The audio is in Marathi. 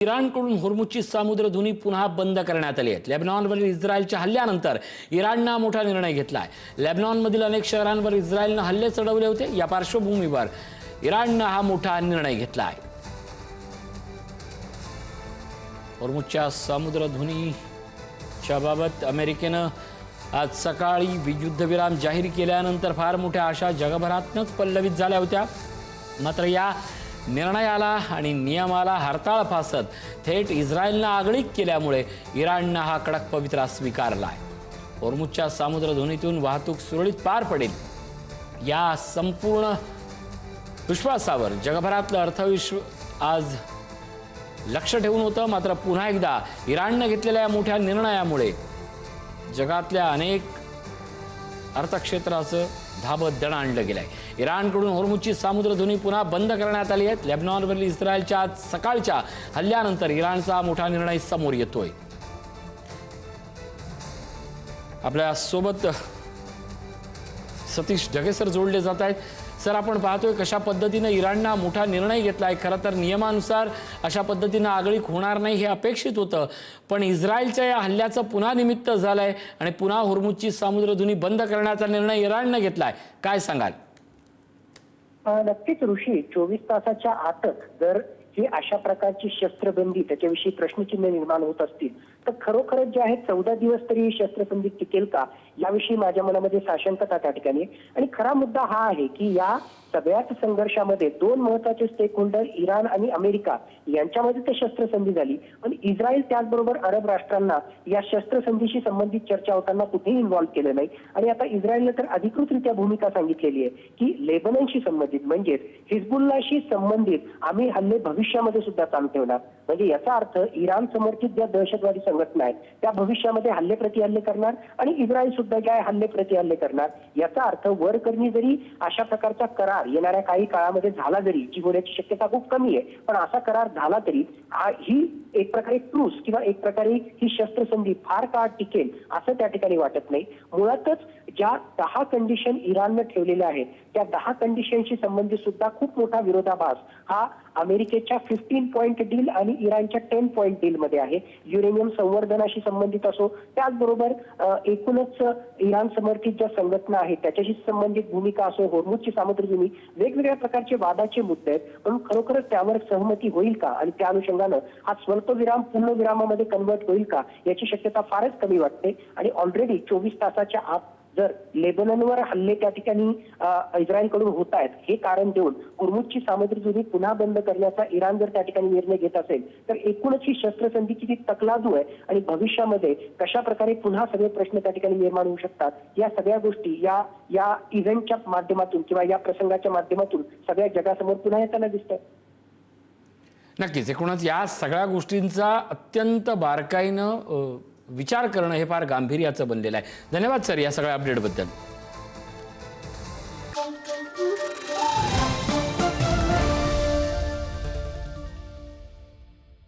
इराणकडून होर्मुझची सामुद्रधुनी पुन्हा बंद करण्यात आली आहे। लेबनॉनवरील इस्रायलच्या हल्ल्यानंतर इराणने मोठा निर्णय घेतला आहे। लेबनॉनमधील अनेक शहरांवर इस्रायलने हल्ले चढवले होते। या पार्श्वभूमीवर इराणने हा मोठा निर्णय घेतला आहे। होर्मुझच्या सामुद्रधुनीच्या बाबत अमेरिकेने आज सकाळी युद्धविराम जाहीर केल्यानंतर फार मोठ्या आशा जगभरातच पल्लवित झाल्या होत्या। मात्र या निर्णयाला आणि नियमाला हरताळ फासत थेट इस्रायलने आगळीक केल्यामुळे इराणने हा कडक पवित्रा स्वीकारला आहे। होर्मुझच्या सामुद्रधुनीतून वाहतूक सुरळीत पार पडेल या संपूर्ण विश्वासावर जगभरातलं अर्थविश्व आज लक्ष ठेवून होतं। मात्र पुन्हा एकदा इराणने घेतलेल्या मोठ्या निर्णयामुळे जगातल्या अनेक अर्थक्षेत्राचं धाबत दण आणलं गेलंय। इराणकडून होर्मुझची सामुद्रधुनी पुन्हा बंद करण्यात आली आहे। लेबनॉनवरील इस्रायलच्या आज सकाळच्या हल्ल्यानंतर इराणचा मोठा निर्णय समोर येतोय। आपल्या सोबत सतीश ढगे सर जोडले जात आहेत। सर, आपण पाहतोय कशा पद्धतीने इराणने मोठा निर्णय घेतलाय। खरं तर नियमानुसार अशा पद्धतीने आगळीक होणार नाही हे अपेक्षित होतं, पण इस्रायलच्या या हल्ल्याचं पुन्हा निमित्त झालंय आणि पुन्हा होर्मुझची सामुद्रधुनी बंद करण्याचा निर्णय इराणने घेतलाय। काय सांगाल? नक्कीच ऋषी, 24 तासाच्या आतच जर ही अशा प्रकारची शस्त्रबंदी त्याच्याविषयी प्रश्नचिन्ह निर्माण होत असतील तर खरोखरच जे आहे 14 दिवस तरी ही शस्त्रबंदी टिकेल का याविषयी माझ्या मनामध्ये साशंकता त्या ठिकाणी। आणि खरा मुद्दा हा आहे की या सगळ्याच संघर्षामध्ये दोन महत्त्वाचे स्टेक होल्डर इराण आणि अमेरिका यांच्यामध्ये ते शस्त्रसंधी झाली, पण इस्रायल त्याचबरोबर अरब राष्ट्रांना या शस्त्रसंधीशी संबंधित चर्चा होताना कुठेही इन्व्हॉल्व्ह केलं नाही। आणि आता इस्रायलने तर अधिकृतरित्या भूमिका सांगितलेली आहे की लेबननशी संबंधित म्हणजेच हिजबुल्लाशी संबंधित आम्ही हल्ले भविष्यामध्ये सुद्धा चालू ठेवणार। म्हणजे याचा अर्थ इराण समर्थित ज्या दहशतवादी संघटना आहेत त्या भविष्यामध्ये हल्ले प्रतिहल्ले करणार आणि इस्रायल सुद्धा ज्या हल्ले प्रतिहल्ले करणार। याचा अर्थ वरकरणी जरी अशा प्रकारचा करार येणाऱ्या काही काळामध्ये झाला जरी, जी होण्याची शक्यता खूप कमी आहे, पण असा करार झाला तरी ही एक प्रकारे ट्रूस किंवा एक प्रकारे ही शस्त्रसंधी फार काळ टिकेल असं त्या ठिकाणी वाटत नाही। मुळातच ज्या 10 कंडिशन इराणने ठेवलेल्या आहेत त्या 10 कंडिशनशी संबंधित सुद्धा खूप मोठा विरोधाभास हा अमेरिकेच्या 15 पॉइंट डील आणि इराणच्या 10 पॉइंट डील मध्ये आहे। युरेनियम संवर्धनाशी संबंधित असो, त्याचबरोबर एकूणच इराण समर्थित ज्या संघटना आहेत त्याच्याशी संबंधित भूमिका असो, होर्मुझची सामुद्रधुनी, वेगवेगळ्या प्रकारचे वादाचे मुद्दे आहेत, पण खरोखरच त्यावर सहमती होईल का आणि त्या अनुषंगानं हा स्वल्पविराम पूर्णविरामामध्ये कन्वर्ट होईल का याची शक्यता फारच कमी वाटते। आणि ऑलरेडी 24 तासाच्या आत जर लेबननवर हल्ले त्या ठिकाणी इस्रायलकडून होत आहेत हे कारण देऊन होर्मुझची सामुद्रधुनी पुन्हा बंद करण्याचा इराण जर त्या ठिकाणी निर्णय घेत असेल तर एकूणच ही शस्त्रसंधीची जी तकलादू आहे आणि भविष्यामध्ये कशा प्रकारे पुन्हा सगळे प्रश्न त्या ठिकाणी निर्माण होऊ शकतात या सगळ्या गोष्टी या इव्हेंटच्या माध्यमातून किंवा या प्रसंगाच्या माध्यमातून सगळ्या जगासमोर पुन्हा येताना दिसतात। नक्कीच एकूणच या सगळ्या गोष्टींचा अत्यंत बारकाईनं विचार करणं हे फार गांभीर्याचं बनलेलं आहे। धन्यवाद सर या सगळ्या अपडेटबद्दल।